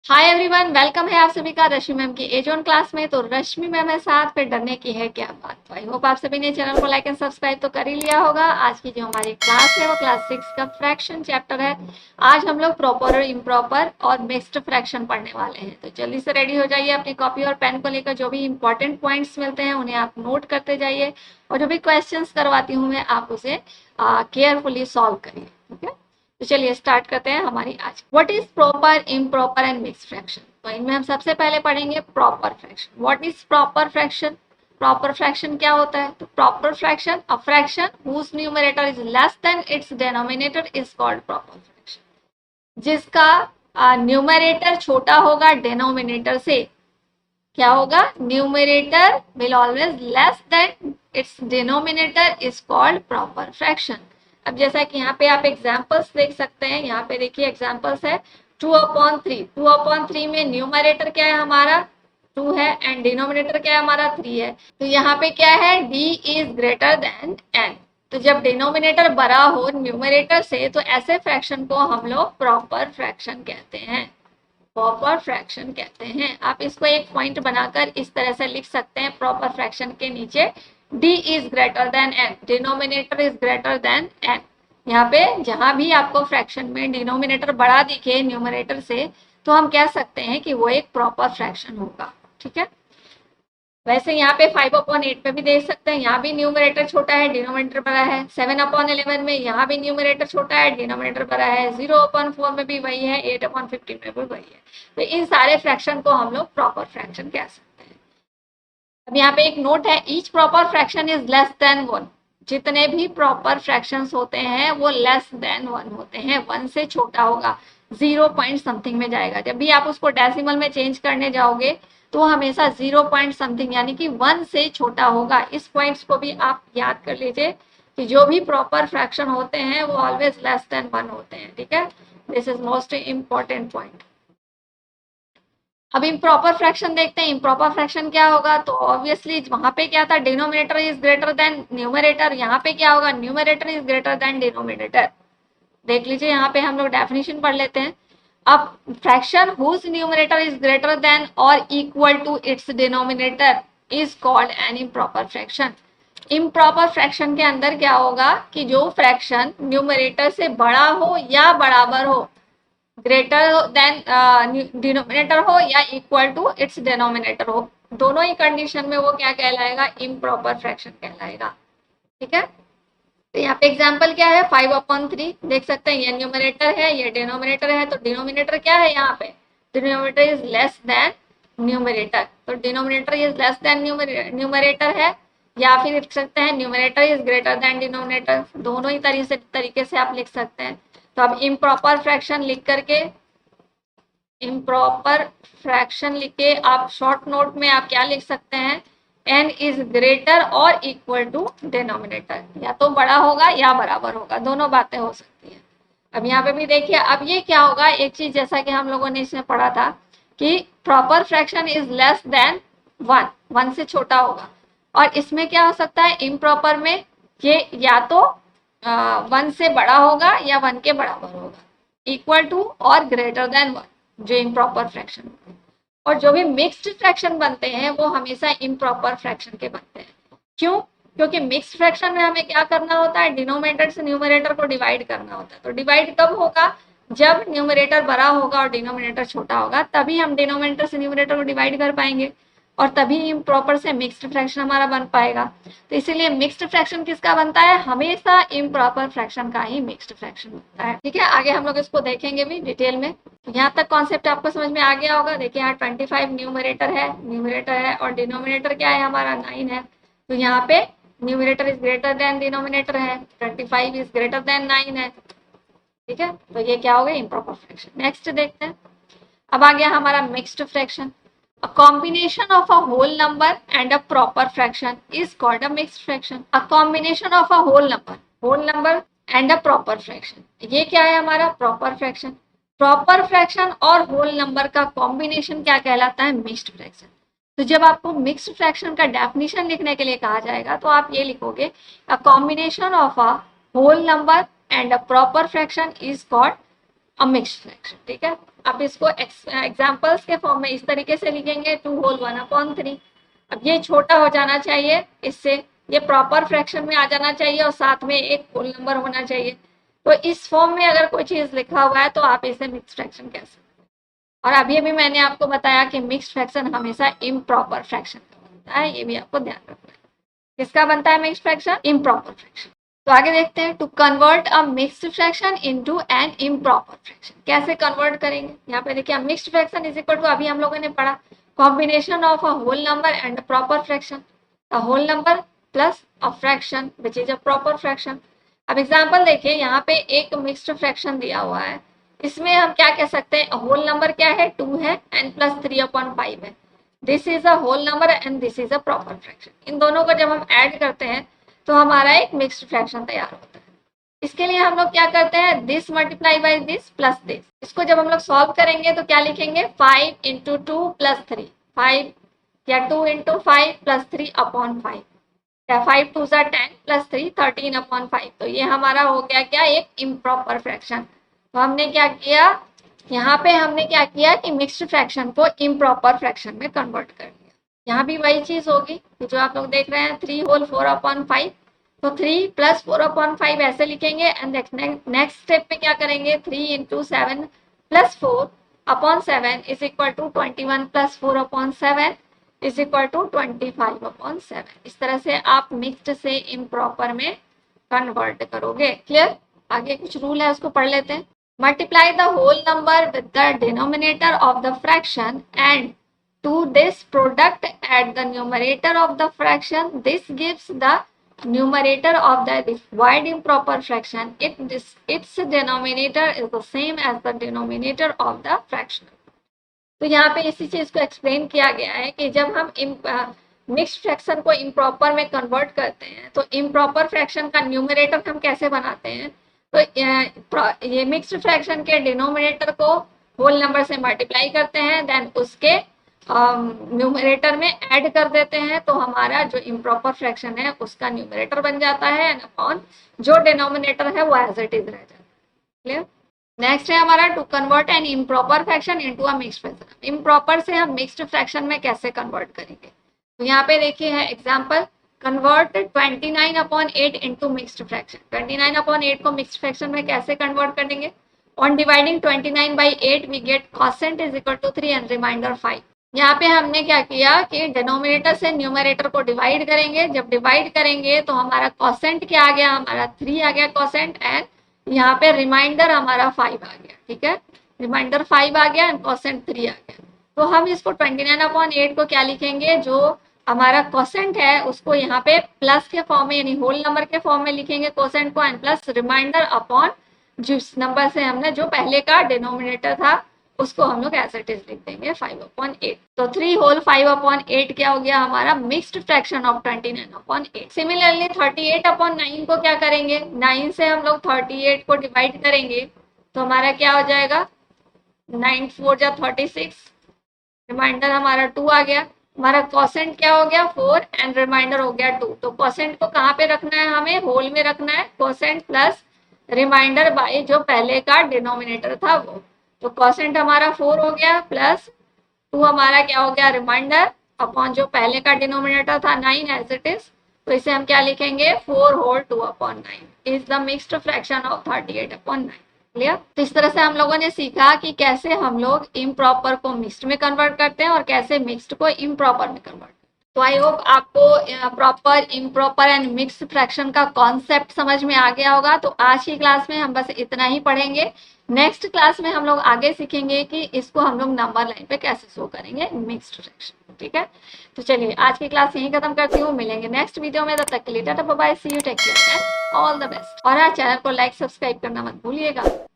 Hi everyone, welcome है आप सभी का रश्मि मैम की एज वन क्लास में। तो रश्मि मैम है साथ, फिर डरने की है क्या बात। तो आई होप आप सभी ने चैनल को लाइक एंड सब्सक्राइब तो कर ही लिया होगा। आज की जो हमारी क्लास है वो क्लास 6 का फ्रैक्शन चैप्टर है। आज हम लोग प्रॉपर और इम्प्रॉपर और मिक्स्ड फ्रैक्शन पढ़ने वाले हैं। तो जल्दी से रेडी हो जाइए, अपनी कॉपी और पेन को लेकर जो भी इंपॉर्टेंट पॉइंट्स मिलते हैं उन्हें आप नोट करते जाइए, और जो भी क्वेश्चंस करवाती हूँ मैं आप उसे केयरफुली सॉल्व करिए। ठीक है, तो चलिए स्टार्ट करते हैं हमारी आज। What is proper, improper and mixed fraction. तो इनमें हम सबसे पहले पढ़ेंगे proper fraction. What is proper fraction. Proper fraction क्या होता है? तो proper fraction, a fraction whose numerator is less than its denominator is called proper fraction. जिसका न्यूमरेटर छोटा होगा डिनोमिनेटर से। क्या होगा? Numerator will always less than its denominator is called proper fraction. अब जैसा कि यहाँ पे आप एग्जांपल्स देख सकते हैं, यहाँ पे देखिए एग्जांपल्स है 2/3। 2/3 में न्यूमरेटर क्या है हमारा? 2 है, एंड डिनोमिनेटर क्या है हमारा? 3 है। तो यहाँ पे क्या है? d is greater then n। तो जब डिनोमिनेटर बड़ा हो न्यूमरेटर से तो ऐसे फ्रैक्शन को हम लोग प्रॉपर फ्रैक्शन कहते हैं। प्रॉपर फ्रैक्शन कहते हैं। आप इसको एक पॉइंट बनाकर इस तरह से लिख सकते हैं प्रॉपर फ्रैक्शन के नीचे d is greater then n, denominator is greater then n। यहाँ पे जहां भी आपको फ्रैक्शन में डिनोमिनेटर बड़ा दिखे न्यूमरेटर से तो हम कह सकते हैं कि वो एक प्रॉपर फ्रैक्शन होगा। ठीक है, वैसे यहाँ पे 5/8 पे भी देख सकते हैं, यहाँ भी न्यूमरेटर छोटा है डिनोमिनेटर बड़ा है। 7/11 में यहाँ भी न्यूमरेटर छोटा है डिनोमिनेटर बड़ा है। 0/4 में भी वही है, 8/15 में भी वही है। तो इन सारे फ्रैक्शन को हम लोग प्रॉपर फ्रैक्शन कह सकते हैं। अब यहाँ पे एक नोट है, each proper fraction is less then 1। जितने भी प्रॉपर फ्रैक्शंस होते हैं वो लेस देन 1 होते हैं, 1 से छोटा होगा, 0 पॉइंट समथिंग में जाएगा। जब भी आप उसको डेसिमल में चेंज करने जाओगे तो हमेशा 0 पॉइंट समथिंग यानी कि 1 से छोटा होगा। इस पॉइंट्स को भी आप याद कर लीजिए कि जो भी प्रॉपर फ्रैक्शन होते हैं वो ऑलवेज लेस देन 1 होते हैं। ठीक है, this is most important point. अब इम्प्रॉपर फ्रैक्शन देखते हैं। इम्प्रॉपर फ्रैक्शन क्या होगा? तो ऑब्वियसली वहां पे क्या था? Denominator is greater then numerator. यहाँ पे क्या होगा? Numerator is greater than denominator. देख लीजिए, यहाँ पे हम लोग डेफिनेशन पढ़ लेते हैं। अब fraction whose numerator is greater than or equal to its denominator is called an improper fraction. Improper fraction के अंदर क्या होगा कि जो फ्रैक्शन न्यूमरेटर से बड़ा हो या बराबर हो, ग्रेटर देन डिनोमिनेटर हो या इक्वल टू इट्स डिनोमिनेटर हो, दोनों ही कंडीशन में वो क्या कहलाएगा? इम्प्रॉपर फ्रैक्शन कहलाएगा। ठीक है, तो यहाँ पे एग्जाम्पल क्या है? 5/3 देख सकते हैं, ये न्यूमरेटर है ये डिनोमिनेटर है। तो डिनोमिनेटर क्या है यहाँ पे? Denominator is less than numerator. तो denominator is less than numerator है, या फिर लिख सकते हैं numerator is greater than denominator. दोनों ही तरीके से आप लिख सकते हैं। तो अब इम्प्रॉपर फ्रैक्शन लिख करके, इम्प्रॉपर फ्रैक्शन लिख के आप शॉर्ट नोट में आप क्या लिख सकते हैं? n इज ग्रेटर और इक्वल टू डिनोमिनेटर, या तो बड़ा होगा या बराबर होगा, दोनों बातें हो सकती है। अब यहाँ पे भी देखिए, अब ये क्या होगा? एक चीज जैसा कि हम लोगों ने इसमें पढ़ा था कि proper fraction is less then 1, 1 से छोटा होगा। और इसमें क्या हो सकता है? इम्प्रॉपर में ये या तो 1 से बड़ा होगा या 1 के बराबर होगा, इक्वल टू और ग्रेटर देन 1, जो इम्प्रॉपर फ्रैक्शन होते हैं। और जो भी मिक्स्ड फ्रैक्शन बनते हैं वो हमेशा इम्प्रॉपर फ्रैक्शन के बनते हैं। क्यों? क्योंकि मिक्स्ड फ्रैक्शन में हमें क्या करना होता है? डिनोमिनेटर से न्यूमरेटर को डिवाइड करना होता है। तो डिवाइड कब होगा? जब न्यूमरेटर बड़ा होगा और डिनोमिनेटर छोटा होगा, तभी हम डिनोमिनेटर से न्यूमरेटर को डिवाइड कर पाएंगे, और तभी इम्प्रॉपर से मिक्स्ड फ्रैक्शन हमारा बन पाएगा। तो इसीलिए मिक्स्ड फ्रैक्शन किसका बनता है? हमेशा इम्प्रॉपर फ्रैक्शन का ही मिक्स्ड फ्रैक्शन बनता है। ठीक है, आगे हम लोग इसको देखेंगे भी डिटेल में। यहाँ तक कॉन्सेप्ट आपको समझ में आ गया होगा। देखिए यहाँ 25 न्यूमरेटर है और डिनोमिनेटर क्या है हमारा? 9 है। तो यहाँ पे numerator is greater than denominator है, 25 इज ग्रेटर देन 9 है। ठीक है, तो ये क्या हो गया? Improper fraction. नेक्स्ट देखते हैं। अब आ गया हमारा mixed fraction. A combination of a whole number and a proper fraction is called a mixed fraction. A combination of a whole number and a proper fraction. ये क्या है हमारा? Proper fraction. प्रॉपर फ्रैक्शन और whole number का combination क्या कहलाता है? Mixed fraction. तो जब आपको मिक्स्ड फ्रैक्शन का डेफिनेशन लिखने के लिए कहा जाएगा तो आप ये लिखोगे, a combination of a whole number and a proper fraction is called a mixed fraction. ठीक है, आप इसको एग्जाम्पल्स के फॉर्म में इस तरीके से लिखेंगे 2 होल 1/3। अब ये छोटा हो जाना चाहिए, इससे ये प्रॉपर फ्रैक्शन में आ जाना चाहिए और साथ में एक होल नंबर होना चाहिए। तो इस फॉर्म में अगर कोई चीज लिखा हुआ है तो आप इसे मिक्स्ड फ्रैक्शन कह सकते हैं। और अभी अभी मैंने आपको बताया कि मिक्स्ड फ्रैक्शन हमेशा इम्प्रॉपर फ्रैक्शन का बनता है, ये भी आपको ध्यान रखना है। किसका बनता है मिक्स्ड फ्रैक्शन? Improper fraction. तो आगे देखते हैं, to convert a mixed fraction into an improper fraction. कैसे कन्वर्ट करेंगे? यहाँ पे देखिए mixed fraction is equal to, अभी हम लोगों ने पढ़ा, combination of a whole number and proper fraction. A whole number plus a fraction which is a proper fraction. अब एग्जांपल देखिए, यहाँ पे एक मिक्स्ड फ्रैक्शन दिया हुआ है, इसमें हम क्या कह सकते हैं? होल नंबर क्या है? 2 है, n प्लस 3/5 है। This is a whole number and this is a proper fraction. इन दोनों को जब हम ऐड करते हैं तो हमारा एक मिक्स्ड फ्रैक्शन तैयार होता है। इसके लिए हम लोग क्या करते हैं? This multiply by this plus this. इसको जब हम लोग सॉल्व करेंगे तो क्या लिखेंगे? 5 इंटू 2 प्लस 3, 5 या 2 इंटू 5 प्लस 3/5, 5 2 सा 10 प्लस 3 13/5। तो ये हमारा हो गया क्या? एक इम्प्रॉपर फ्रैक्शन। तो हमने क्या किया यहाँ पे? हमने क्या किया कि मिक्स्ड फ्रैक्शन को इम्प्रॉपर फ्रैक्शन में कन्वर्ट कर दिया। यहाँ भी वही चीज होगी जो आप लोग देख रहे हैं, 3 होल 4/5। तो 3 प्लस 4/5 ऐसे लिखेंगे एंड नेक्स्ट स्टेप में क्या करेंगे? 3 into 7 plus 4/7 is equal to 21 plus 4/7 is equal to 25/7। इस तरह से आप मिक्स्ड से इम्प्रॉपर में कन्वर्ट करोगे। क्लियर? आगे कुछ रूल है उसको पढ़ लेते हैं। Multiply the whole number with the denominator of the fraction and to this product at the numerator of the fraction. This gives the numerator of the required improper fraction if its denominator is the same as the denominator of the fraction. तो यहाँ पे इसी चीज को explain किया गया है कि जब हम मिक्स्ड फ्रैक्शन को इम्प्रॉपर में कन्वर्ट करते हैं तो इम्प्रॉपर फ्रैक्शन का न्यूमरेटर हम कैसे बनाते हैं? तो ये मिक्स्ड फ्रैक्शन के डिनोमिनेटर को होल नंबर से मल्टीप्लाई करते हैं, देन उसके न्यूमरेटर में ऐड कर देते हैं, तो हमारा जो इम्प्रॉपर फ्रैक्शन है उसका न्यूमरेटर बन जाता है एंड अपॉन जो डिनोमिनेटर है वो एज इट इज रह जाता है। क्लियर? नेक्स्ट है हमारा to convert an improper fraction into a mixed fraction. Improper से हम मिक्स्ड फ्रैक्शन में कैसे कन्वर्ट करेंगे? तो यहाँ पे देखिए है example, convert 29/8 into mixed fraction. 29/8 को मिक्स्ड फ्रैक्शन में कैसे कन्वर्ट करेंगे? On dividing 29/8 we get quotient is equal to 3 and remainder 5। यहाँ पे हमने क्या किया कि डिनोमिनेटर से न्यूमरेटर को डिवाइड करेंगे। जब डिवाइड करेंगे तो हमारा कोसेंट क्या आ गया? हमारा 3 आ गया कोसेंट, एंड यहाँ पे रिमाइंडर हमारा 5 आ गया। ठीक है, रिमाइंडर 5 आ गया एंड कोसेंट 3 आ गया। तो हम इसको 29/8 को क्या लिखेंगे? जो हमारा कोसेंट है उसको यहाँ पे प्लस के फॉर्म में यानी होल नंबर के फॉर्म में लिखेंगे कोसेंट को, एंड प्लस रिमाइंडर अपॉन जिस नंबर से हमने जो पहले का डिनोमिनेटर था उसको हम लोग एज इट इज लिख देंगे 5/8। तो 3 होल 5/8 क्या हो गया? हमारा मिक्स्ड फ्रैक्शन ऑफ 29/8। सिमिलरली 38/9 को क्या करेंगे? 9 से हम लोग 38 को डिवाइड करेंगे तो हमारा क्या हो जाएगा? 9 4 जा 36, रिमाइंडर हमारा 2 आ गया। हमारा कोसेंट क्या हो गया? 4 एंड रिमाइंडर हो गया 2। तो कोसेंट को कहाँ पे रखना है? हमें होल में रखना है। कोसेंट प्लस रिमाइंडर बाय जो पहले का डिनोमिनेटर था वो। तो कोसेंट हमारा 4 हो गया प्लस 2 हमारा क्या हो गया? रिमाइंडर अपॉन जो पहले का डिनोमिनेटर था 9 एज इट इज। तो इसे हम क्या लिखेंगे? 4 whole 2/9 is the mixed fraction of 38/9। Clear? तो इस तरह से हम लोगों ने सीखा कि कैसे हम लोग इम्प्रॉपर को मिक्स्ड में कन्वर्ट करते हैं और कैसे मिक्स्ड को इम्प्रॉपर में कन्वर्ट। तो आई होप आपको proper improper and mixed fraction का कॉन्सेप्ट समझ में आ गया होगा। तो आज की क्लास में हम बस इतना ही पढ़ेंगे। नेक्स्ट क्लास में हम लोग आगे सीखेंगे कि इसको हम लोग नंबर लाइन पे कैसे शो करेंगे मिक्स्ड फ्रैक्शन। ठीक है, तो चलिए आज की क्लास यहीं खत्म करती हूँ। मिलेंगे नेक्स्ट वीडियो में, तब तक के लिए tata bye bye, see you, take care and all the best. और हाँ, चैनल को लाइक सब्सक्राइब करना मत भूलिएगा।